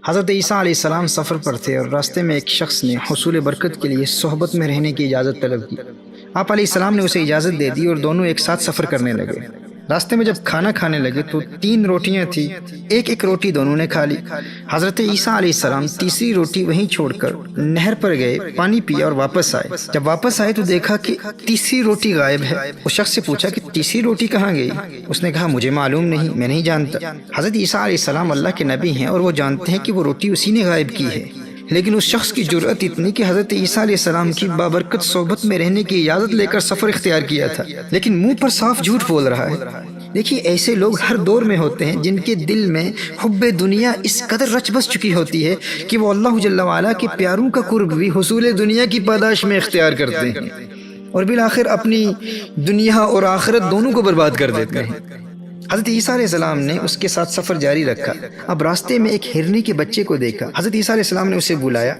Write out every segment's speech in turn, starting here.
حضرت عیسیٰ علیہ السلام سفر پر تھے اور راستے میں ایک شخص نے حصول برکت کے لیے صحبت میں رہنے کی اجازت طلب کی۔ آپ علیہ السلام نے اسے اجازت دے دی اور دونوں ایک ساتھ سفر کرنے لگے۔ راستے میں جب کھانا کھانے لگے تو 3 روٹیاں تھیں، ایک روٹی دونوں نے کھا لی۔ حضرت عیسیٰ علیہ السلام تیسری روٹی وہیں چھوڑ کر نہر پر گئے، پانی پیا اور واپس آئے۔ جب واپس آئے تو دیکھا کہ تیسری روٹی غائب ہے۔ اس شخص سے پوچھا کہ تیسری روٹی کہاں گئی؟ اس نے کہا مجھے معلوم نہیں، میں نہیں جانتا۔ حضرت عیسیٰ علیہ السلام اللہ کے نبی ہیں اور وہ جانتے ہیں کہ وہ روٹی اسی نے غائب کی ہے، لیکن اس شخص کی جرأت اتنی کہ حضرت عیسیٰ علیہ السلام کی بابرکت صحبت میں رہنے کی اجازت لے کر سفر اختیار کیا تھا، لیکن منہ پر صاف جھوٹ بول رہا ہے۔ دیکھیے ایسے لوگ ہر دور میں ہوتے ہیں جن کے دل میں حب دنیا اس قدر رچ بس چکی ہوتی ہے کہ وہ اللہ جل وعلا کے پیاروں کا قرب بھی حصول دنیا کی پاداش میں اختیار کرتے ہیں اور بالآخر اپنی دنیا اور آخرت دونوں کو برباد کر دیتے ہیں۔ حضرت عیسیٰ علیہ السلام نے اس کے ساتھ سفر جاری رکھا۔ اب راستے میں ایک ہرنی کے بچے کو دیکھا۔ حضرت عیسیٰ علیہ السلام نے اسے بلایا۔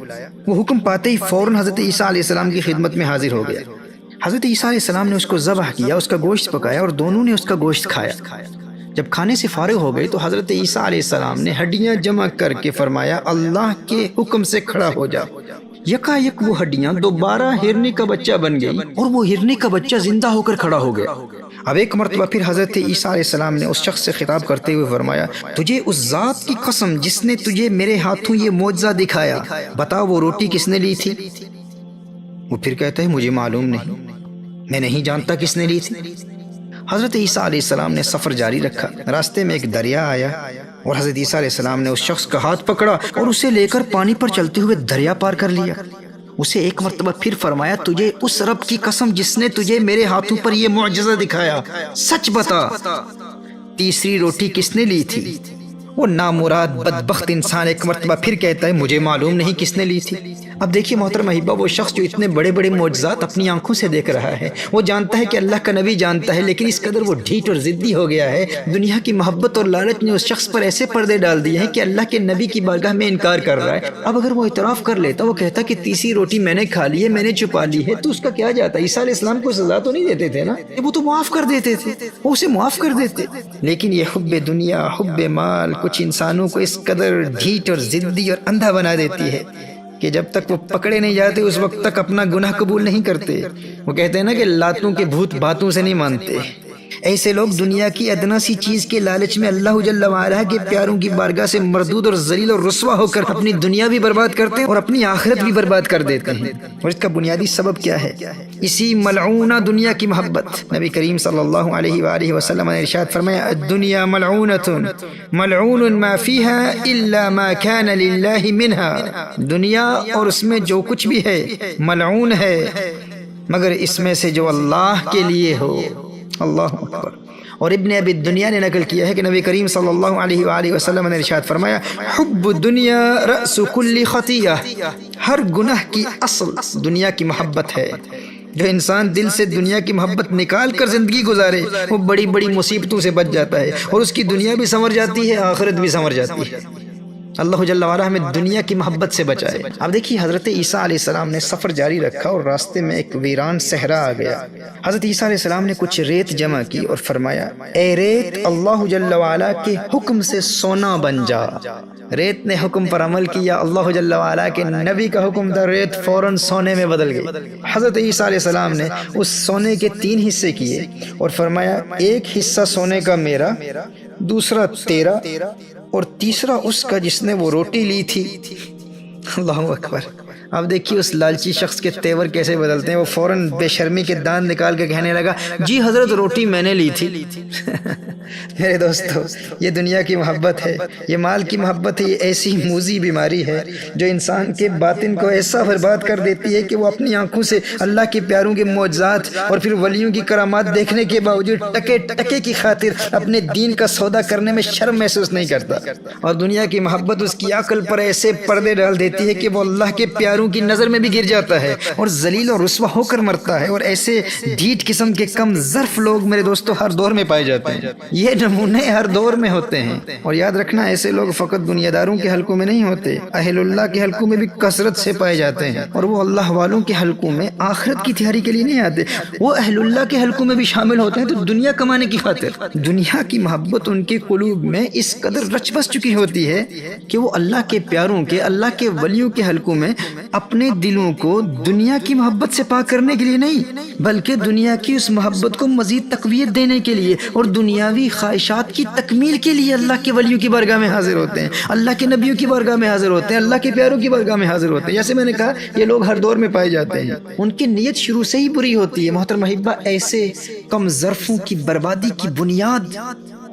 وہ حکم پاتے ہی فوراً حضرت عیسیٰ علیہ السلام کی خدمت میں حاضر ہو گیا۔ حضرت عیسیٰ علیہ السلام نے اس کو ذبح کیا، اس کا گوشت پکایا اور دونوں نے اس کا گوشت کھایا۔ جب کھانے سے فارغ ہو گئے تو حضرت عیسیٰ علیہ السلام نے ہڈیاں جمع کر کے فرمایا اللہ کے حکم سے کھڑا ہو جا۔ یکا یک وہ ہڈیاں دوبارہ ہرنی کا بچہ بن گئی اور وہ ہرنی کا بچہ زندہ ہو کر کھڑا ہو گیا۔ اب ایک مرتبہ پھر حضرت عیسیٰ علیہ السلام نے اس شخص سے خطاب کرتے ہوئے فرمایا تجھے اس ذات کی قسم جس نے تجھے میرے ہاتھوں یہ معجزہ دکھایا، بتا وہ روٹی کس نے لی تھی؟ وہ پھر کہتا ہے مجھے معلوم نہیں، میں نہیں جانتا کس نے لی تھی۔ حضرت عیسیٰ علیہ السلام نے سفر جاری رکھا۔ راستے میں ایک دریا آیا اور حضرت عیسیٰ علیہ السلام نے اس شخص کا ہاتھ پکڑا اور اسے لے کر پانی پر چلتے ہوئے دریا پار کر لیا۔ اسے ایک مرتبہ پھر فرمایا تجھے اس رب کی قسم جس نے تجھے میرے ہاتھوں پر یہ معجزہ دکھایا، سچ بتا تیسری روٹی کس نے لی تھی؟ وہ نامراد بدبخت انسان ایک مرتبہ پھر کہتا ہے مجھے معلوم نہیں کس نے لی تھی۔ اب دیکھیے محترم احباب، وہ شخص جو اتنے بڑے بڑے معجزات اپنی آنکھوں سے دیکھ رہا ہے، وہ جانتا ہے کہ اللہ کا نبی جانتا ہے، لیکن اس قدر وہ ڈھیٹ اور ضدی ہو گیا ہے، دنیا کی محبت اور لالچ نے اس شخص پر ایسے پردے ڈال دیے ہیں کہ اللہ کے نبی کی بارگاہ میں انکار کر رہا ہے۔ اب اگر وہ اعتراف کر لیتا، وہ کہتا کہ تیسری روٹی میں نے کھا لی ہے، میں نے چھپا لی ہے، تو اس کا کیا جاتا؟ عیسیٰ علیہ السلام کو سزا تو نہیں دیتے تھے نا، وہ تو معاف کر دیتے تھے، وہ اسے معاف کر دیتے۔ لیکن یہ حب دنیا، حب مال کچھ انسانوں کو اس قدر ڈھیٹ اور ضدی اور اندھا بنا دیتی ہے کہ جب تک وہ پکڑے نہیں جاتے اس وقت تک اپنا گناہ قبول نہیں کرتے۔ وہ کہتے ہیں نا کہ لاتوں کے بھوت باتوں سے نہیں مانتے۔ ایسے لوگ دنیا کی ادنا سی چیز کے لالچ میں اللہ جل وعلا کے پیاروں کی بارگاہ سے مردود اور ذلیل اور رسوا ہو کر اپنی دنیا بھی برباد کرتے ہیں اور اپنی آخرت بھی برباد کر دیتے ہیں۔ اور اس کا بنیادی سبب کیا ہے؟ اسی ملعونہ دنیا کی محبت۔ نبی کریم صلی اللہ علیہ وآلہ وسلم نے ارشاد فرمایا الدنیا ملعونۃ ملعون ما فیها الا ما كان للہ منها، دنیا اور اس میں جو کچھ بھی ہے ملعون ہے مگر اس میں سے جو اللہ کے لیے ہو۔ اللہ اکبر۔ اور ابن ابی الدنیا نے نقل کیا ہے کہ نبی کریم صلی اللہ علیہ وآلہ وسلم نے ارشاد فرمایا حب الدنیا رأس کل خطیہ، ہر گناہ کی اصل دنیا کی محبت ہے۔ جو انسان دل سے دنیا کی محبت نکال کر زندگی گزارے وہ بڑی بڑی مصیبتوں سے بچ جاتا ہے اور اس کی دنیا بھی سنور جاتی ہے، آخرت بھی سنور جاتی ہے۔ اللہ جل وعلا ہمیں دنیا کی محبت سے بچائے۔ اب دیکھیے حضرت عیسیٰ علیہ السلام نے سفر جاری رکھا اور راستے میں ایک ویران صحرا آ گیا۔ حضرت عیسیٰ علیہ السلام نے کچھ ریت جمع کی اور فرمایا اے ریت اللہ جل وعلا کے حکم سے سونا بن جا۔ ریت نے حکم پر عمل کیا، اللہ جل وعلا کے نبی کا حکم تھا، ریت فوراً سونے میں بدل گئی۔ حضرت عیسیٰ علیہ السلام نے اس سونے کے 3 حصے کیے اور فرمایا ایک حصہ سونے کا میرا، دوسرا تیرا اور تیسرا اس کا جس نے وہ روٹی لی تھی۔ اللہ اکبر۔ اب دیکھیے اس لالچی شخص کے تیور کیسے بدلتے ہیں۔ وہ فوراً بے شرمی کے دانت نکال کے کہنے لگا جی حضرت روٹی میں نے لی تھی۔ میرے دوستو یہ دنیا کی محبت ہے، یہ مال کی محبت ہے، یہ ایسی موذی بیماری ہے جو انسان کے باطن کو ایسا برباد کر دیتی ہے کہ وہ اپنی آنکھوں سے اللہ کے پیاروں کے معجزات اور پھر ولیوں کی کرامات دیکھنے کے باوجود ٹکے ٹکے کی خاطر اپنے دین کا سودا کرنے میں شرم محسوس نہیں کرتا، اور دنیا کی محبت اس کی عقل پر ایسے پردے ڈال دیتی ہے کہ وہ اللہ کے پیاروں کی نظر میں بھی گر جاتا ہے اور ذلیل اور رسوا ہو کر مرتا ہے۔ اور ایسے ڈھیٹ قسم کے کم ظرف لوگ میرے دوستو ہر دور میں پائے جاتے ہیں یہ نمونے ہر دور میں ہوتے ہیں، اور یاد رکھنا ایسے لوگ فقط دنیا داروں کے حلقوں میں نہیں ہوتے، اہل اللہ کے حلقوں میں بھی کثرت سے پائے جاتے ہیں، اور وہ اللہ والوں کے حلقوں میں آخرت کی تیاری کے لیے نہیں آتے، وہ اہل اللہ کے حلقوں میں بھی شامل ہوتے ہیں تو دنیا کمانے کی خاطر۔ دنیا کی محبت ان کے قلوب میں اس قدر رچ بس چکی ہوتی ہے کہ وہ اللہ کے پیاروں کے، اللہ کے ولیوں کے حلقوں میں اپنے دلوں کو دنیا کی محبت سے پاک کرنے کے لیے نہیں، بلکہ دنیا کی اس محبت کو مزید تقویت دینے کے لیے اور دنیاوی خواہشات کی تکمیل کے لیے اللہ کے ولیوں کی بارگاہ میں حاضر ہوتے ہیں، اللہ کے نبیوں کی بارگاہ میں حاضر ہوتے ہیں، اللہ کے پیاروں کی بارگاہ میں حاضر ہوتے ہیں۔ جیسے میں نے کہا یہ لوگ ہر دور میں پائے جاتے ہیں، ان کی نیت شروع سے ہی بری ہوتی ہے۔ محترم احبہ، ایسے کم ظرفوں کی بربادی کی بنیاد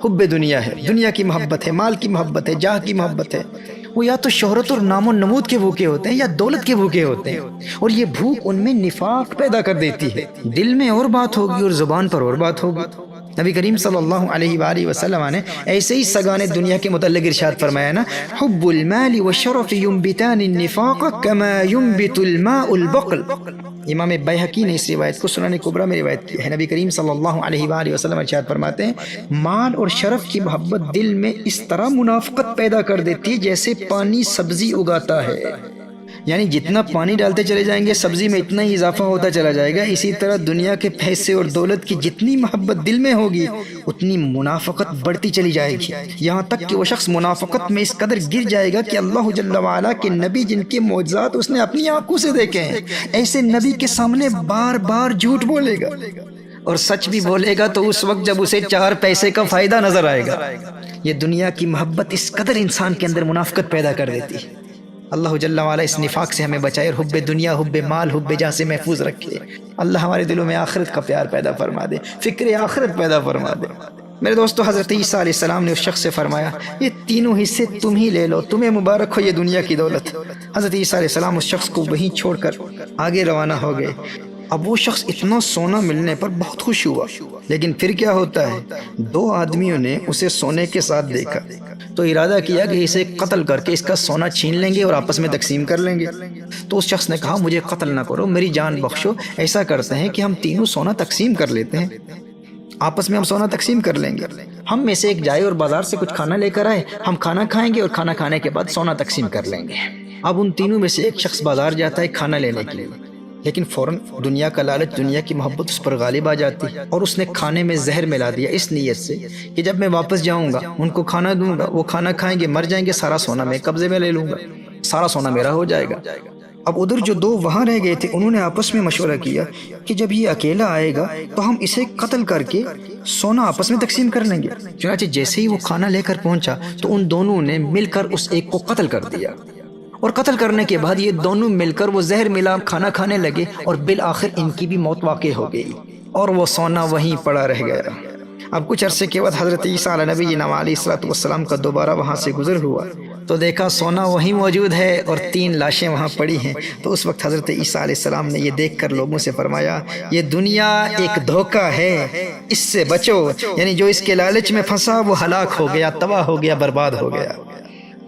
حب دنیا ہے، دنیا کی محبت ہے، مال کی محبت ہے، جاہ کی محبت ہے۔ وہ یا تو شہرت اور نام و نمود کے بھوکے ہوتے ہیں یا دولت کے بھوکے ہوتے ہیں، اور یہ بھوک ان میں نفاق پیدا کر دیتی ہے۔ دل میں اور بات ہوگی اور زبان پر اور بات ہوگی۔ نبی کریم صلی اللہ علیہ وآلہ وسلم نے ایسے ہی سگانے دنیا کے متعلق ارشاد فرمایا نا، حب المال والشرف ينبتان النفاق كما ينبت الماء البقل۔ امام بیہقی نے اس روایت کو سنن کبریٰ میں روایت کی ہے۔ نبی کریم صلی اللہ علیہ وآلہ وسلم ارشاد فرماتے ہیں، مال اور شرف کی محبت دل میں اس طرح منافقت پیدا کر دیتی ہے جیسے پانی سبزی اگاتا ہے، یعنی جتنا پانی ڈالتے چلے جائیں گے سبزی میں اتنا ہی اضافہ ہوتا چلا جائے گا۔ اسی طرح دنیا کے پیسے اور دولت کی جتنی محبت دل میں ہوگی اتنی منافقت بڑھتی چلی جائے گی، یہاں تک کہ وہ شخص منافقت میں اس قدر گر جائے گا کہ اللہ جل وعلا کے نبی جن کے معجزات اس نے اپنی آنکھوں سے دیکھے ہیں، ایسے نبی کے سامنے بار بار جھوٹ بولے گا، اور سچ بھی بولے گا تو اس وقت جب اسے 4 پیسے کا فائدہ نظر آئے گا۔ یہ دنیا کی محبت اس قدر انسان کے اندر منافقت پیدا کر دیتی ہے۔ اللہ جل وعلا اس نفاق سے ہمیں بچائے اور حب دنیا، حب مال، حب جاہ سے محفوظ رکھے۔ اللہ ہمارے دلوں میں آخرت کا پیار پیدا فرما دے، فکر آخرت پیدا فرما دے۔ میرے دوستو، حضرت عیسیٰ علیہ السلام نے اس شخص سے فرمایا، یہ تینوں حصے تم ہی لے لو، تمہیں مبارک ہو یہ دنیا کی دولت۔ حضرت عیسیٰ علیہ السلام اس شخص کو وہیں چھوڑ کر آگے روانہ ہو گئے۔ اب وہ شخص اتنا سونا ملنے پر بہت خوش ہوا، لیکن پھر کیا ہوتا ہے، 2 آدمیوں نے اسے سونے کے ساتھ دیکھا تو ارادہ کیا کہ اسے قتل کر کے اس کا سونا چھین لیں گے اور آپس میں تقسیم کر لیں گے۔ تو اس شخص نے کہا، مجھے قتل نہ کرو، میری جان بخشو، ایسا کرتے ہیں کہ ہم تینوں سونا تقسیم کر لیتے ہیں، آپس میں ہم سونا تقسیم کر لیں گے، ہم میں سے ایک جائے اور بازار سے کچھ کھانا لے کر آئے، ہم کھانا کھائیں گے اور کھانا کھانے کے بعد سونا تقسیم کر لیں گے۔ اب ان تینوں میں سے ایک شخص بازار جاتا ہے کھانا لینے کے لیے، لیکن فوراً دنیا کا لالچ، دنیا کی محبت اس پر غالب آ جاتی ہے، اور اس نے کھانے میں زہر ملا دیا اس نیت سے کہ جب میں واپس جاؤں گا ان کو کھانا دوں گا، وہ کھانا کھائیں گے، مر جائیں گے، سارا سونا میں قبضے میں لے لوں گا، سارا سونا میرا ہو جائے گا۔ اب ادھر جو 2 وہاں رہ گئے تھے انہوں نے آپس میں مشورہ کیا کہ جب یہ اکیلا آئے گا تو ہم اسے قتل کر کے سونا آپس میں تقسیم کر لیں گے۔ چنانچہ جیسے ہی وہ کھانا لے کر پہنچا تو ان دونوں نے مل کر اس ایک کو قتل کر دیا، اور قتل کرنے کے بعد یہ دونوں مل کر وہ زہر ملا کھانا کھانے لگے، اور بالآخر ان کی بھی موت واقع ہو گئی اور وہ سونا وہیں پڑا رہ گیا۔ اب کچھ عرصے کے بعد حضرت عیسیٰ علیہ نبی علیہ السلام کا دوبارہ وہاں سے گزر ہوا تو دیکھا سونا وہیں موجود ہے اور 3 لاشیں وہاں پڑی ہیں۔ تو اس وقت حضرت عیسیٰ علیہ السلام نے یہ دیکھ کر لوگوں سے فرمایا، یہ دنیا ایک دھوکہ ہے، اس سے بچو، یعنی جو اس کے لالچ میں پھنسا وہ ہلاک ہو گیا، تباہ ہو گیا، برباد ہو گیا۔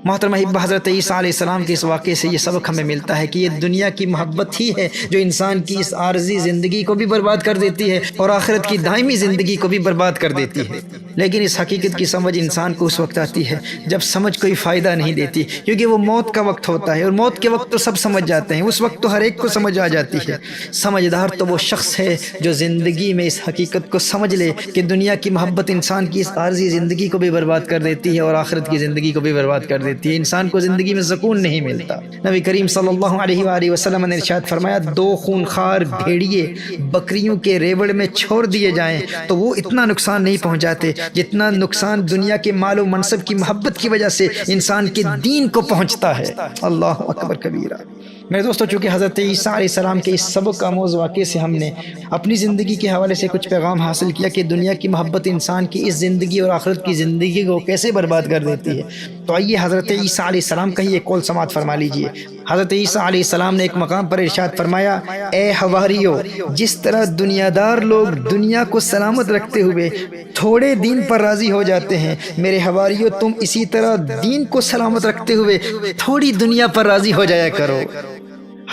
محترم احبہ، حضرت عیسیٰ علیہ السلام کے اس واقعے سے یہ سبق ہمیں ملتا ہے کہ یہ دنیا کی محبت ہی ہے جو انسان کی اس عارضی زندگی کو بھی برباد کر دیتی ہے اور آخرت کی دائمی زندگی کو بھی برباد کر دیتی ہے۔ لیکن اس حقیقت کی سمجھ انسان کو اس وقت آتی ہے جب سمجھ کوئی فائدہ نہیں دیتی، کیونکہ وہ موت کا وقت ہوتا ہے، اور موت کے وقت تو سب سمجھ جاتے ہیں، اس وقت تو ہر ایک کو سمجھ آ جاتی ہے۔ سمجھدار تو وہ شخص ہے جو زندگی میں اس حقیقت کو سمجھ لے کہ دنیا کی محبت انسان کی اس عارضی زندگی کو بھی برباد کر دیتی ہے اور آخرت کی زندگی کو بھی برباد کر دیتی ہے۔ انسان کو زندگی میں سکون نہیں ملتا۔ نبی کریم صلی اللہ علیہ وآلہ وسلم نے ارشاد فرمایا، 2 خونخوار بھیڑیے بکریوں کے ریوڑ میں چھوڑ دیے جائیں تو وہ اتنا نقصان نہیں پہنچاتے جتنا نقصان دنیا کے مال و منصب کی محبت کی وجہ سے انسان کے دین کو پہنچتا ہے۔ اللہ اکبر کبیرہ۔ میرے دوستو، چونکہ حضرت عیسیٰ علیہ السلام کے اس سبق آموز واقعے سے ہم نے اپنی زندگی کے حوالے سے کچھ پیغام حاصل کیا کہ دنیا کی محبت انسان کی اس زندگی اور آخرت کی زندگی کو کیسے برباد کر دیتی ہے، تو آئیے حضرت عیسیٰ علیہ السلام کا ہی ایک قول سماعت فرما لیجئے۔ حضرت عیسیٰ علیہ السلام نے ایک مقام پر ارشاد فرمایا، اے حواریو، جس طرح دنیا دار لوگ دنیا کو سلامت رکھتے ہوئے تھوڑے دین پر راضی ہو جاتے ہیں، میرے حواریو تم اسی طرح دین کو سلامت رکھتے ہوئے تھوڑی دنیا پر راضی ہو جایا کرو۔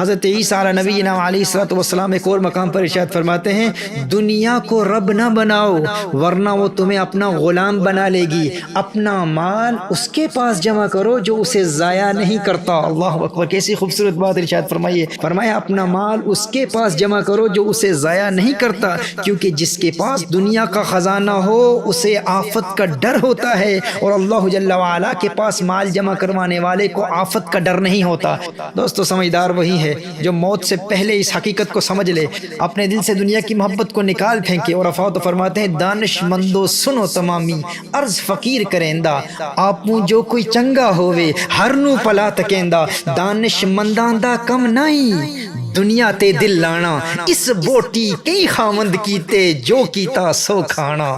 حضرت عیسیٰ علیہ نبینا علیہ الصلوۃ والسلام ایک اور مقام پر ارشاد فرماتے ہیں دنیا کو رب نہ بناؤ ورنہ وہ تمہیں اپنا غلام بنا لے گی، اپنا مال اس کے پاس جمع کرو جو اسے ضائع نہیں کرتا۔ اللہ اکبر، کیسی خوبصورت بات ارشاد فرمائیے، فرمایا اپنا مال اس کے پاس جمع کرو جو اسے ضائع نہیں کرتا، کیونکہ جس کے پاس دنیا کا خزانہ ہو اسے آفت کا ڈر ہوتا ہے، اور اللہ جل وعلا کے پاس مال جمع کروانے والے کو آفت کا ڈر نہیں ہوتا۔ دوستو سمجھدار وہی ہے جو موت سے پہلے اس حقیقت کو سمجھ لے، اپنے دل سے دنیا کی محبت کو نکال پھینکے، اور افاوت فرماتے ہیں دانش مندو سنو تمامی عرض فقیر کریندا، آپوں جو کوئی چنگا ہووے ہر نو پلا تکیندا، دانش منداں دا کم نہیں دنیا تے دل لانا، اس بوٹی کئی خامند کیتے جو کیتا سو کھانا۔